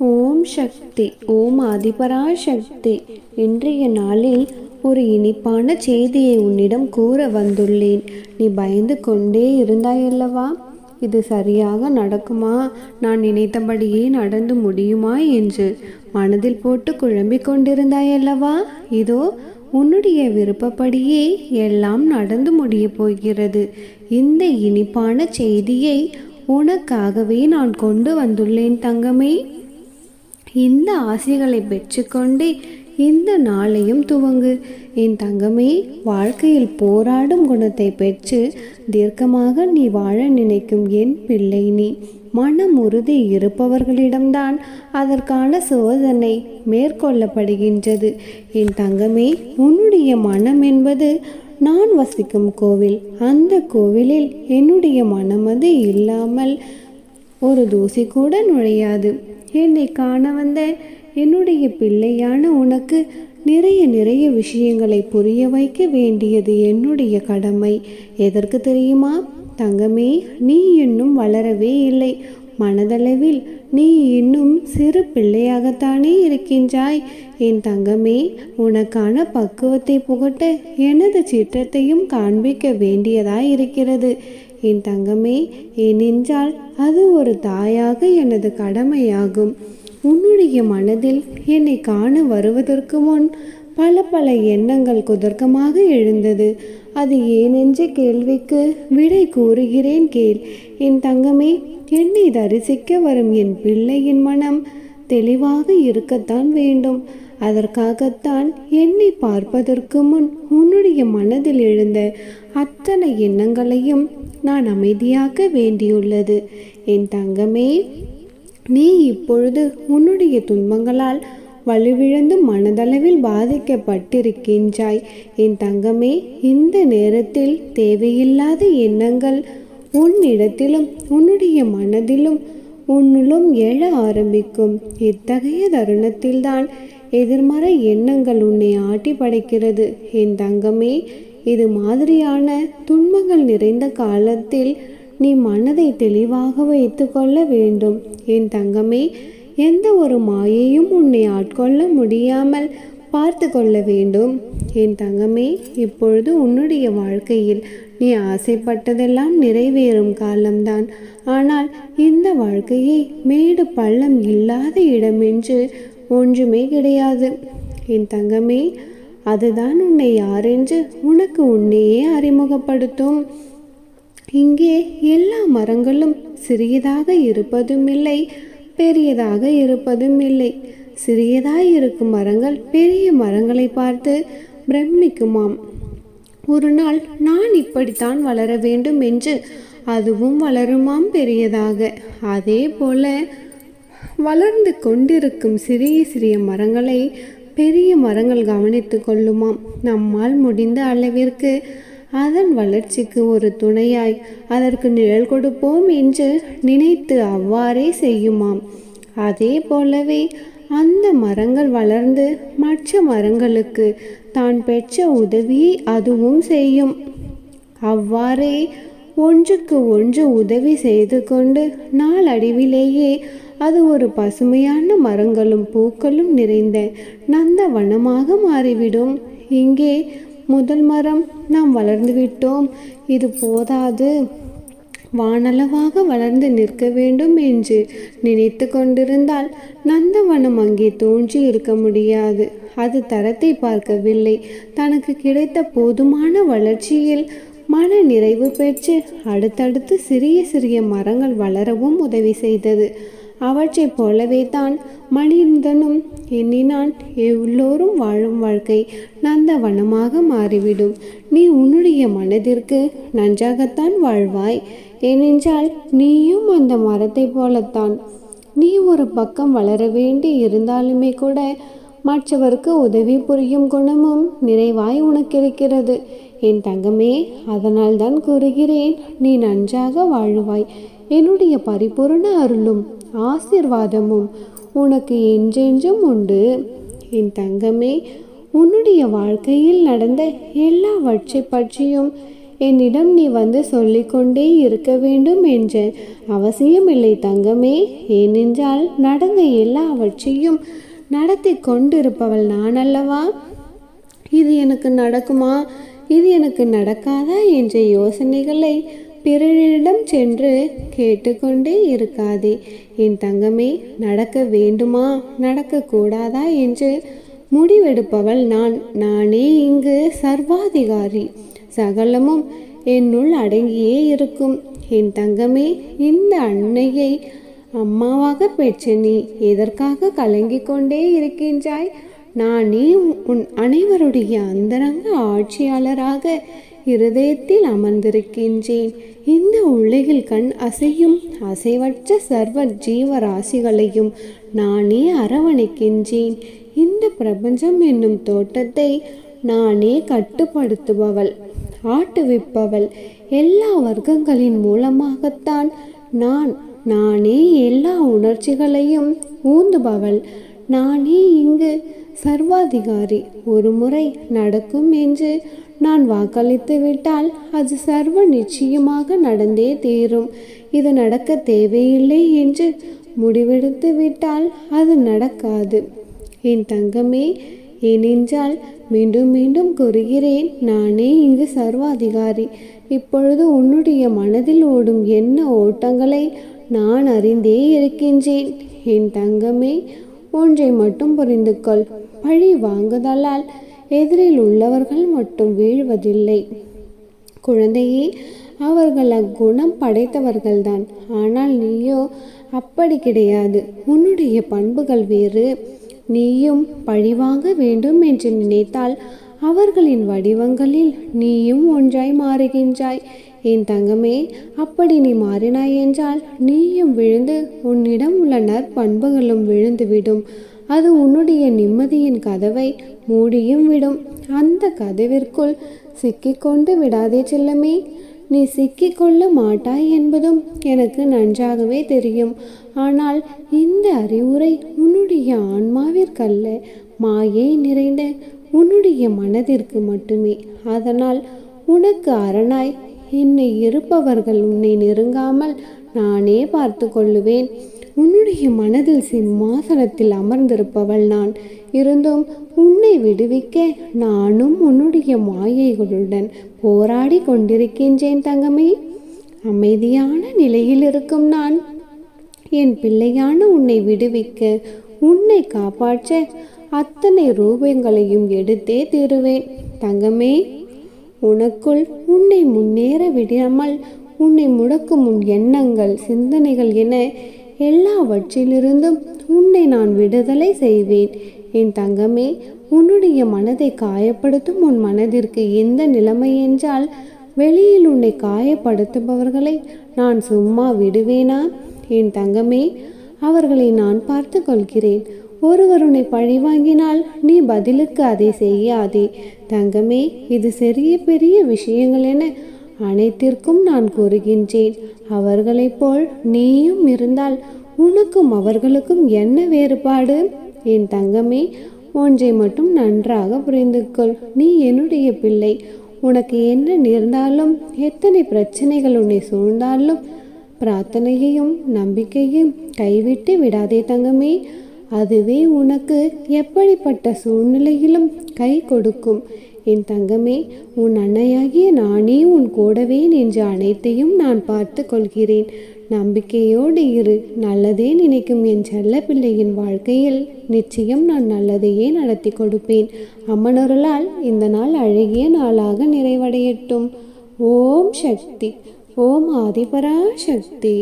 ஓம் சக்தி. ஓம் ஆதிபராசக்தி. இன்றைய நாளில் ஒரு இனிப்பான செய்தியை உன்னிடம் கூற வந்துள்ளேன். நீ பயந்து கொண்டே இருந்தாயல்லவா? இது சரியாக நடக்குமா, நான் நினைத்தபடியே நடந்து முடியுமா என்று மனதில் போட்டு குழம்பிக் கொண்டிருந்தாயல்லவா? இதோ உன்னுடைய விருப்பப்படியே எல்லாம் நடந்து முடியப் போகிறது. இந்த இனிப்பான செய்தியை உனக்காகவே நான் கொண்டு வந்துள்ளேன் தங்கமே. இந்த ஆசைகளை பெற்றுக்கொண்டே இந்த நாளையும் துவங்கு என் தங்கமே. வாழ்க்கையில் போராடும் குணத்தை பெற்று தீர்க்கமாக நீ வாழ நினைக்கும் என் பிள்ளை நீ. மனம் உறுதி இருப்பவர்களிடம்தான் அதற்கான சோதனை மேற்கொள்ளப்படுகின்றது. என் தங்கமே, உன்னுடைய மனம் என்பது நான் வசிக்கும் கோவில். அந்த கோவிலில் என்னுடைய மனமது இல்லாமல் ஒரு தூசி கூட நுழையாது. என்னை காண வந்த என்னுடைய பிள்ளையான உனக்கு நிறைய விஷயங்களை புரிய வைக்க வேண்டியது என்னுடைய கடமை. எதற்கு தெரியுமா தங்கமே? நீ இன்னும் வளரவே இல்லை. மனதளவில் நீ இன்னும் சிறு பிள்ளையாகத்தானே இருக்கின்றாய். என் தங்கமே, உனக்கான பக்குவத்தை புகட்ட எனது சிற்றத்தையும் காண்பிக்க வேண்டியதாய் இருக்கிறது. என் தங்கமே, ஏனென்றால் அது ஒரு தாயாக எனது கடமையாகும். உன்னுடைய மனதில் என்னை காண வருவதற்கு முன் பல எண்ணங்கள் குதர்க்கமாக எழுந்தது. அது ஏனென்ற கேள்விக்கு விடை கூறுகிறேன் கேள். என் தங்கமே, என்னை தரிசிக்க வரும் என் பிள்ளையின் மனம் தெளிவாக இருக்கத்தான் வேண்டும். அதற்காகத்தான் என்னை பார்ப்பதற்கு முன் உன்னுடைய மனதில் எழுந்த அத்தனை எண்ணங்களையும் நான் அமைதியாக்க வேண்டியுள்ளது. என் தங்கமே, நீ இப்பொழுது உன்னுடைய துன்பங்களால் வலுவிழந்து மனதளவில் பாதிக்கப்பட்டிருக்கின்றாய். என் தங்கமே, இந்த நேரத்தில் தேவையில்லாத எண்ணங்கள் உன்னிடத்திலும் உன்னுடைய மனதிலும் உன்னுள்ளும் எழ ஆரம்பிக்கும். இத்தகைய தருணத்தில்தான் எதிர்மறை எண்ணங்கள் உன்னை ஆட்டி படைக்கிறது. என் தங்கமே, இது மாதிரியான துன்பங்கள் நிறைந்த காலத்தில் நீ மனதை தெளிவாக வைத்து கொள்ள வேண்டும். என் தங்கமே, எந்த ஒரு மாயையும் உன்னை ஆட்கொள்ள முடியாமல் பார்த்து கொள்ள வேண்டும். என் தங்கமே, இப்பொழுது உன்னுடைய வாழ்க்கையில் நீ ஆசைப்பட்டதெல்லாம் நிறைவேறும் காலம்தான். ஆனால் இந்த வாழ்க்கையை மேடு பள்ளம் இல்லாத இடமென்று ஒன்றுமே கிடையாது. என் தங்கமே, அதுதான் உன்னை யாரென்று உனக்கு உன்னையே அறிமுகப்படுத்தும். இங்கே எல்லா மரங்களும் சிறியதாக இருப்பதும் இல்லை, பெரியதாக இருப்பதும் இல்லை. சிறியதாய் இருக்கும் மரங்கள் பெரிய மரங்களை பார்த்து பிரமிக்குமாம். ஒரு நாள் நான் இப்படித்தான் வளர வேண்டும் என்று அதுவும் வளருமாம் பெரியதாக. அதே போல வளர்ந்து கொண்டிருக்கும் சிறிய மரங்களை பெரிய மரங்கள் கவனித்து கொள்ளுமாம். நம்மால் முடிந்த அளவிற்கு அதன் வளர்ச்சிக்கு ஒரு துணையாய் அதற்கு நிழல் கொடுப்போம் என்று நினைத்து அவ்வாறே செய்யுமாம். அதே போலவே அந்த மரங்கள் வளர்ந்து மற்ற மரங்களுக்கு தான் பெற்ற உதவியை அதுவும் செய்யும். அவ்வாறே ஒன்றுக்கு ஒன்று உதவி செய்து கொண்டு நாளடைவிலேயே அது ஒரு பசுமையான மரங்களும் பூக்களும் நிறைந்த நந்தவனமாக மாறிவிடும். இங்கே முதல் மரம் நாம் வளர்ந்து விட்டோம், இது போதாது, வானளவாக வளர்ந்து நிற்க வேண்டும் என்று நினைத்து கொண்டிருந்தால் நந்தவனம் அங்கே தோன்றி இருக்க முடியாது. அது தரத்தை பார்க்கவில்லை. தனக்கு கிடைத்த போதுமான வளர்ச்சியில் மன நிறைவு பெற்று அடுத்தடுத்து சிறிய மரங்கள் வளரவும் உதவி செய்தது. அவற்றைப் போலவே தான் மனிதனும் எண்ணினான். எல்லோரும் வாழும் வாழ்க்கை நந்தவனமாக மாறிவிடும். நீ உன்னுடைய மனதிற்கு நன்றாகத்தான் வாழ்வாய். ஏனென்றால் நீயும் அந்த மரத்தை போலத்தான். நீ ஒரு பக்கம் வளர வேண்டி இருந்தாலுமே கூட மற்றவருக்கு உதவி புரியும் குணமும் நிறைவாய் உனக்கு இருக்கிறது. என் தங்கமே, அதனால் தான் கூறுகிறேன், நீ நன்றாக வாழுவாய். என்னுடைய பரிபூர்ண அருளும் ஆசீர்வாதமும் உனக்கு என்றென்றும் உண்டு. என் தங்கமே, உன்னுடைய வாழ்க்கையில் நடந்த எல்லாவற்றை பற்றியும் என்னிடம் நீ வந்து சொல்லிக்கொண்டே இருக்க வேண்டும் என்ற அவசியமில்லை தங்கமே. ஏனென்றால் நடந்த எல்லாவற்றையும் நடத்தி கொண்டிருப்பவள் நான் அல்லவா? இது எனக்கு நடக்குமா, இது எனக்கு நடக்காதா என்ற யோசனைகளை பிறரிடம் சென்று கேட்டுக்கொண்டே இருக்காதே என் தங்கமே. நடக்க வேண்டுமா நடக்கக்கூடாதா என்று முடிவெடுப்பவள் நானே இங்கு சர்வாதிகாரி. சகலமும் என்னுள் அடங்கியே இருக்கும் என் தங்கமே. இந்த அன்னையை அம்மாவாக பெற்ற நீ எதற்காக கலங்கிக் கொண்டே இருக்கின்றாய்? நானே உன் அனைவருடைய அந்தரங்க ஆட்சியாளராக இருதயத்தில் அமர்ந்திருக்கின்றேன். இந்த உலகில் கண் அசையும் அசைவற்ற சர்வ ஜீவராசிகளையும் நானே அரவணைக்கின்றேன். இந்த பிரபஞ்சம் என்னும் தோட்டத்தை நானே கட்டுப்படுத்துபவள், ஆட்டுவிப்பவள். எல்லா வர்க்கங்களின் மூலமாகத்தான் நானே எல்லா உணர்ச்சிகளையும் ஊந்துபவள். நானே இங்கு சர்வாதிகாரி. ஒரு முறை நடக்கும் என்று நான் வாக்களித்து விட்டால் அது சர்வ நிச்சயமாக நடந்தே தீரும். இது நடக்க தேவையில்லை என்று முடிவெடுத்து விட்டால் அது நடக்காது என் தங்கமே. ஏனென்றால் மீண்டும் மீண்டும் கூறுகிறேன், நானே இங்கு சர்வாதிகாரி. இப்பொழுது உன்னுடைய மனதில் ஓடும் என்ன ஓட்டங்களை நான் அறிந்தே இருக்கின்றேன் என் தங்கமே. ஒன்றை மட்டும் புரிந்து கொள், பழி வாங்குதலால் எதிரில் உள்ளவர்கள் மட்டும் வீழ்வதில்லை குழந்தையே. அவர்கள் அக்குணம் படைத்தவர்கள்தான். ஆனால் நீயோ அப்படி கிடையாது. உன்னுடைய பண்புகள் வேறு. நீயும் பழிவாங்க வேண்டும் என்று நினைத்தால் அவர்களின் வடிவங்களில் நீயும் ஒன்றாய் மாறுகின்றாய் என் தங்கமே. அப்படி நீ மாறினாய் என்றால் நீயும் விழுந்து உன்னிடம் உள்ள நற்பண்புகளும் விழுந்துவிடும். அது உன்னுடைய நிம்மதியின் கதவை மூடியும் விடும். அந்த கதவிற்குள் சிக்கிக்கொண்டு விடாதே செல்லமே. நீ சிக்கிக்கொள்ள மாட்டாய் என்பதும் எனக்கு நன்றாகவே தெரியும். ஆனால் இந்த அறிவுரை உன்னுடைய ஆன்மாவிற்கல்ல, மாயை நிறைந்த உன்னுடைய மனதிற்கு மட்டுமே. அதனால் உனக்கு அரணாய் என்னை இருப்பவர்கள் உன்னை நெருங்காமல் நானே பார்த்து கொள்ளுவேன். உன்னுடைய மனதில் சிம்மாசனத்தில் அமர்ந்திருப்பவள் நான். இருந்தும் உன்னை விடுவிக்க நானும் உன்னுடைய மாயைகளுடன் போராடி கொண்டிருக்கின்றேன் தங்கமே. அமைதியான நிலையில் இருக்கும் நான் என் பிள்ளையான உன்னை விடுவிக்க, உன்னை காப்பாற்ற அத்தனை ரூபங்களையும் எடுத்தே தீருவேன் தங்கமே. உனக்குள் உன்னை முன்னேற விடாமல் உன்னை முடக்கும் உன் எண்ணங்கள், சிந்தனைகள் என எல்லாவற்றிலிருந்தும் உன்னை நான் விடுதலை செய்வேன் என் தங்கமே. உன்னுடைய மனதை காயப்படுத்தும் உன் மனதிற்கு எந்த நிலைமை என்றால், வெளியில் உன்னை காயப்படுத்துபவர்களை நான் சும்மா விடுவேனா என் தங்கமே? அவர்களை நான் பார்த்து கொள்கிறேன். ஒருவர் உன்னை பழி வாங்கினால் நீ பதிலுக்கு அதை செய்யாதே தங்கமே. இது சிறிய பெரிய விஷயங்கள் என அனைத்திற்கும் நான் கூறுகின்றேன். அவர்களைப் போல் நீயும் இருந்தால் உனக்கும் அவர்களுக்கும் என்ன வேறுபாடு என் தங்கமே? ஒன்றை மட்டும் நன்றாக புரிந்து கொள். நீ என்னுடைய பிள்ளை. உனக்கு என்ன நேர்ந்தாலும், எத்தனை பிரச்சனைகள் உன்னை சூழ்ந்தாலும் பிரார்த்தனையையும் நம்பிக்கையும் கைவிட்டு விடாதே தங்கமே. அதுவே உனக்கு எப்படிப்பட்ட சூழ்நிலையிலும் கை கொடுக்கும் என் தங்கமே. உன் அன்னையாகிய நானே உன் கூடவே நின்று அனைத்தையும் நான் பார்த்து கொள்கிறேன். நம்பிக்கையோடு இரு. நல்லதே நினைக்கும் என் செல்ல பிள்ளையின் வாழ்க்கையில் நிச்சயம் நான் நல்லதையே நடத்தி கொடுப்பேன். அம்மனருளால் இந்த நாள் அழகிய நாளாக நிறைவடையட்டும். ஓம் சக்தி. ஓம் ஆதிபரா சக்தி.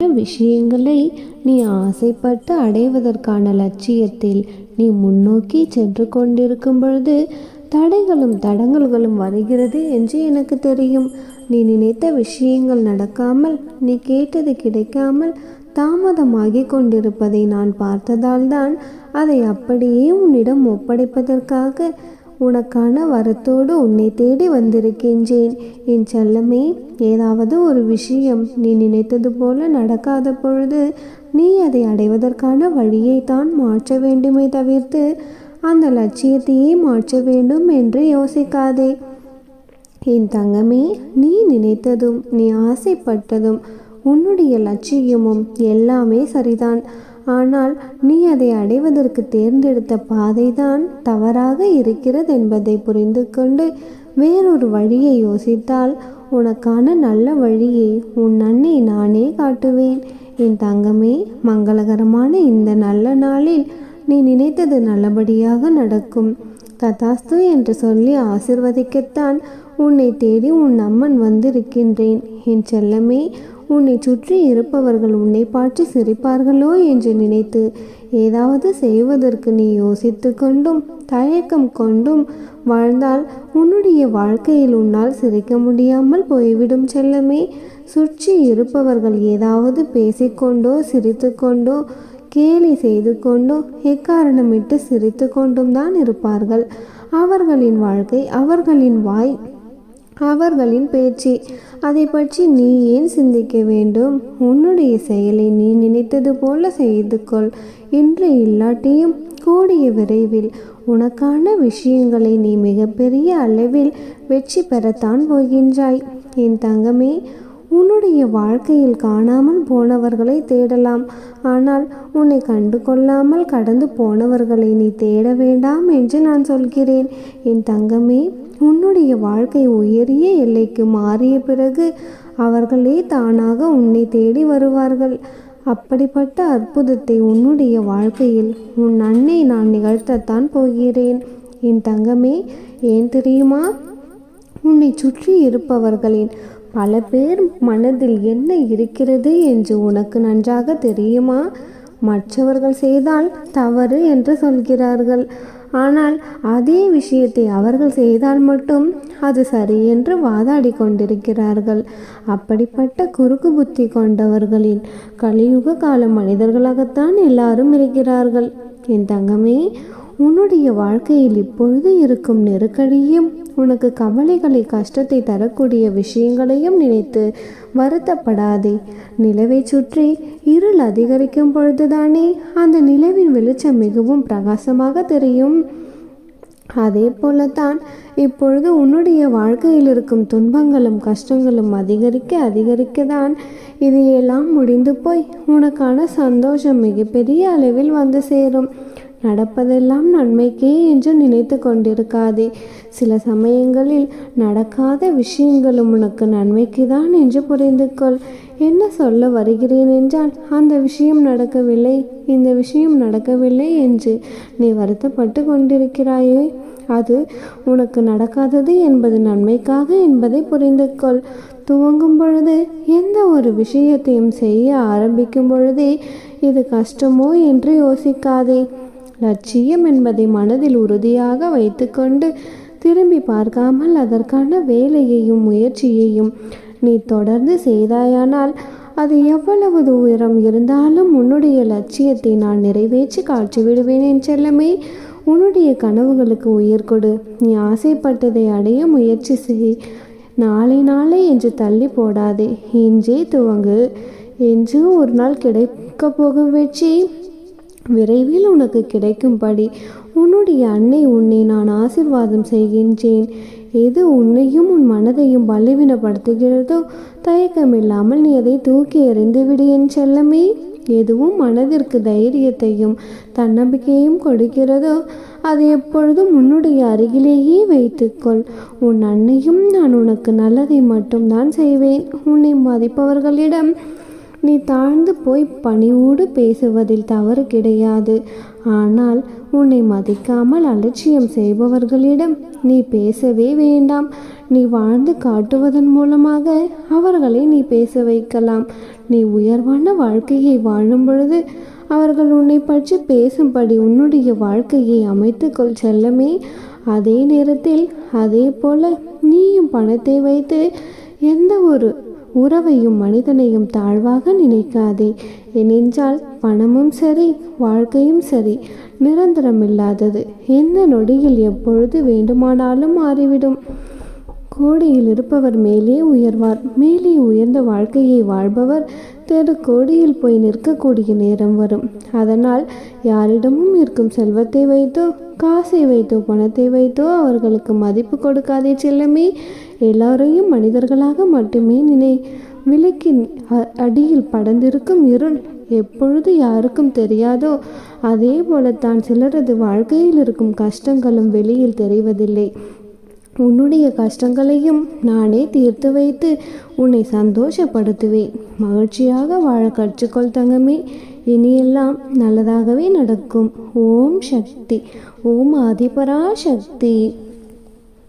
விஷயங்களை நீ ஆசைப்பட்டு அடைவதற்கான லட்சியத்தில் நீ முன்னோக்கி சென்று கொண்டிருக்கும் பொழுது தடைகளும் தடங்கல்களும் வருகிறது என்று எனக்கு தெரியும். நீ நினைத்த விஷயங்கள் நடக்காமல், நீ கேட்டது கிடைக்காமல் தாமதமாகி கொண்டிருப்பதை நான் பார்த்ததால் தான் அதை அப்படியே உன்னிடம் ஒப்படைப்பதற்காக உனக்கான வரத்தோடு உன்னை தேடி வந்திருக்கின்றேன் என் செல்லமே. ஏதாவது ஒரு விஷயம் நீ நினைத்தது போல நடக்காத பொழுது நீ அதை அடைவதற்கான வழியை தான் மாற்ற வேண்டுமே தவிர்த்து அந்த லட்சியத்தையே மாற்ற வேண்டும் என்று யோசிக்காதே. என் தங்கமே, நீ நினைத்ததும் நீ ஆசைப்பட்டதும் உன்னுடைய லட்சியமும் எல்லாமே சரிதான். ஆனால் நீ அதை அடைவதற்கு தேர்ந்தெடுத்த பாதைதான் தவறாக இருக்கிறது என்பதை புரிந்து கொண்டு வேறொரு வழியை யோசித்தால் உனக்கான நல்ல வழியை உன் அன்னை நானே காட்டுவேன். என் தங்கமே, மங்களகரமான இந்த நல்ல நாளில் நீ நினைத்தது நல்லபடியாக நடக்கும். ததாஸ்து என்று சொல்லி ஆசிர்வதிக்கத்தான் உன்னை தேடி உன் அம்மன் வந்திருக்கின்றேன். என் செல்லமே, உன்னை சுற்றி இருப்பவர்கள் உன்னை பார்த்து சிரிப்பார்களோ என்று நினைத்து ஏதாவது செய்வதற்கு நீ யோசித்து கொண்டும் தயக்கம் கொண்டும் வாழ்ந்தால் உன்னுடைய வாழ்க்கையில் உன்னால் சிரிக்க முடியாமல் போய்விடும் செல்லமே. சுற்றி இருப்பவர்கள் ஏதாவது பேசிக்கொண்டோ சிரித்து கொண்டோ கேலி செய்து கொண்டோ எக்காரணமிட்டு சிரித்து கொண்டும் தான் இருப்பார்கள். அவர்களின் வாழ்க்கை, அவர்களின் வாய், அவர்களின் பேச்சு, அதை பற்றி நீ ஏன் சிந்திக்க வேண்டும்? உன்னுடைய செயலை நீ நினைத்தது போல செய்து கொள். இன்று இல்லாட்டியும் கூடிய விரைவில் உனக்கான விஷயங்களை நீ மிகப்பெரிய அளவில் வெற்றி பெறத்தான் போகின்றாய். என் தங்கமே, உன்னுடைய வாழ்க்கையில் காணாமல் போனவர்களை தேடலாம். ஆனால் உன்னை கண்டு கொள்ளாமல் கடந்து போனவர்களை நீ தேட வேண்டாம் என்று நான் சொல்கிறேன். என் தங்கமே, உன்னுடைய வாழ்க்கை உயரிய எல்லைக்கு மாறிய பிறகு அவர்களே தானாக உன்னை தேடி வருவார்கள். அப்படிப்பட்ட அற்புதத்தை உன்னுடைய வாழ்க்கையில் உன் அன்னை நான் நிகழ்த்தத்தான் போகிறேன். என் தங்கமே, ஏன் தெரியுமா? உன்னை சுற்றி இருப்பவர்களின் பல பேர் மனதில் என்ன இருக்கிறது என்று உனக்கு நன்றாக தெரியுமா? மற்றவர்கள் செய்தால் தவறு என்று சொல்கிறார்கள். ஆனால் அதே விஷயத்தை அவர்கள் செய்தால் மட்டும் அது சரி என்று வாதாடி கொண்டிருக்கிறார்கள். அப்படிப்பட்ட குறுக்கு புத்தி கொண்டவர்களின் கலியுக கால மனிதர்களாகத்தான் எல்லாரும் இருக்கிறார்கள். என் தங்கமே, உன்னுடைய வாழ்க்கையில் இப்பொழுது இருக்கும் நெருக்கடியும் உனக்கு கவலைகளை கஷ்டத்தை தரக்கூடிய விஷயங்களையும் நினைத்து வருத்தப்படாதே. நிலவை சுற்றி இருள் அதிகரிக்கும் பொழுதுதானே அந்த நிலவின் வெளிச்சம் மிகவும் பிரகாசமாக தெரியும். அதே போலத்தான் இப்பொழுது உன்னுடைய வாழ்க்கையில் இருக்கும் துன்பங்களும் கஷ்டங்களும் அதிகரிக்கதான் இதையெல்லாம் முடிந்து போய் உனக்கான சந்தோஷம் மிகப்பெரிய அளவில் வந்து சேரும். நடப்பதெல்லாம் நன்மைக்கே என்று நினைத்து கொண்டிருக்காதே. சில சமயங்களில் நடக்காத விஷயங்களும் உனக்கு நன்மைக்கு தான் என்று புரிந்து கொள். என்ன சொல்ல வருகிறேன் என்றால், அந்த விஷயம் நடக்கவில்லை, இந்த விஷயம் நடக்கவில்லை என்று நீ வருத்தப்பட்டு கொண்டிருக்கிறாயே, அது உனக்கு நடக்காதது என்பது நன்மைக்காக என்பதை புரிந்து கொள். துவங்கும் பொழுது எந்த ஒரு விஷயத்தையும் செய்ய ஆரம்பிக்கும் பொழுதே இது கஷ்டமோ என்று யோசிக்காதே. லட்சியம் என்பதை மனதில் உறுதியாக வைத்துக்கொண்டு திரும்பி பார்க்காமல் அதற்கான வேலையையும் முயற்சியையும் நீ தொடர்ந்து செய்தாயானால் அது எவ்வளவு தூரம் இருந்தாலும் உன்னுடைய லட்சியத்தை நான் நிறைவேற்றி காட்சி விடுவேன். என் செல்லமே, உன்னுடைய கனவுகளுக்கு உயிர் கொடு. நீ ஆசைப்பட்டதை அடைய முயற்சி செய். நாளை என்று தள்ளி போடாதே. இன்றே துவங்கு. என்று ஒரு நாள் கிடைக்க போகும் வெற்றி விரைவில் உனக்கு கிடைக்கும்படி உன்னுடைய அன்னை உன்னை நான் ஆசீர்வாதம் செய்கின்றேன். எது உன்னையும் உன் மனதையும் பலவீனப்படுத்துகிறதோ தயக்கமில்லாமல் நீ அதை தூக்கி எறிந்துவிடு என் செல்லமே. எதுவும் மனதிற்கு தைரியத்தையும் தன்னம்பிக்கையும் கொடுக்கிறதோ அது எப்பொழுதும் உன்னுடைய அருகிலேயே வைத்துக்கொள். உன் அன்னையும் நான் உனக்கு நல்லதை மட்டும்தான் செய்வேன். உன்னை மதிப்பவர்களிடம் நீ தாழ்ந்து போய் பணிவோடு பேசுவதில் தவறு கிடையாது. ஆனால் உன்னை மதிக்காமல் அலட்சியம் செய்பவர்களிடம் நீ பேசவே வேண்டாம். நீ வாழ்ந்து காட்டுவதன் மூலமாக அவர்களை நீ பேச வைக்கலாம். நீ உயர்வான வாழ்க்கையை வாழும் பொழுது அவர்கள் உன்னை பற்றி பேசும்படி உன்னுடைய வாழ்க்கையை அமைத்துக்கொள் செல்லமே. அதே நேரத்தில் அதே போல நீயும் பணத்தை வைத்து எந்த ஒரு உறவையும் மனிதனையும் தாழ்வாக நினைக்காதே. ஏனென்றால் பணமும் சரி வாழ்க்கையும் சரி நிரந்தரமில்லாதது. எந்த நொடியில் எப்பொழுது வேண்டுமானாலும் மாறிவிடும். கோடியில் இருப்பவர் மேலே உயர்வார். மேலே உயர்ந்த வாழ்க்கையை வாழ்பவர் தெரு கோடியில் போய் நிற்கக்கூடிய நேரம் வரும். அதனால் யாரிடமும் இருக்கும் செல்வத்தை வைத்தோ காசை வைத்தோ பணத்தை வைத்தோ அவர்களுக்கு மதிப்பு கொடுக்காதே செல்லமே. எல்லாரையும் மனிதர்களாக மட்டுமே நினை. விளக்கின் அடியில் படர்ந்திருக்கும் இருள் எப்பொழுது யாருக்கும் தெரியாதோ அதே போலத்தான் சிலரது வாழ்க்கையில் இருக்கும் கஷ்டங்களும் வெளியில் தெரிவதில்லை. உன்னுடைய கஷ்டங்களையும் நானே தீர்த்து வைத்து உன்னை சந்தோஷப்படுத்துவேன். மகிழ்ச்சியாக வாழ கற்றுக்கொள் தங்கமே. இனியெல்லாம் நல்லதாகவே நடக்கும். ஓம் சக்தி. ஓம் ஆதிபராசக்தி.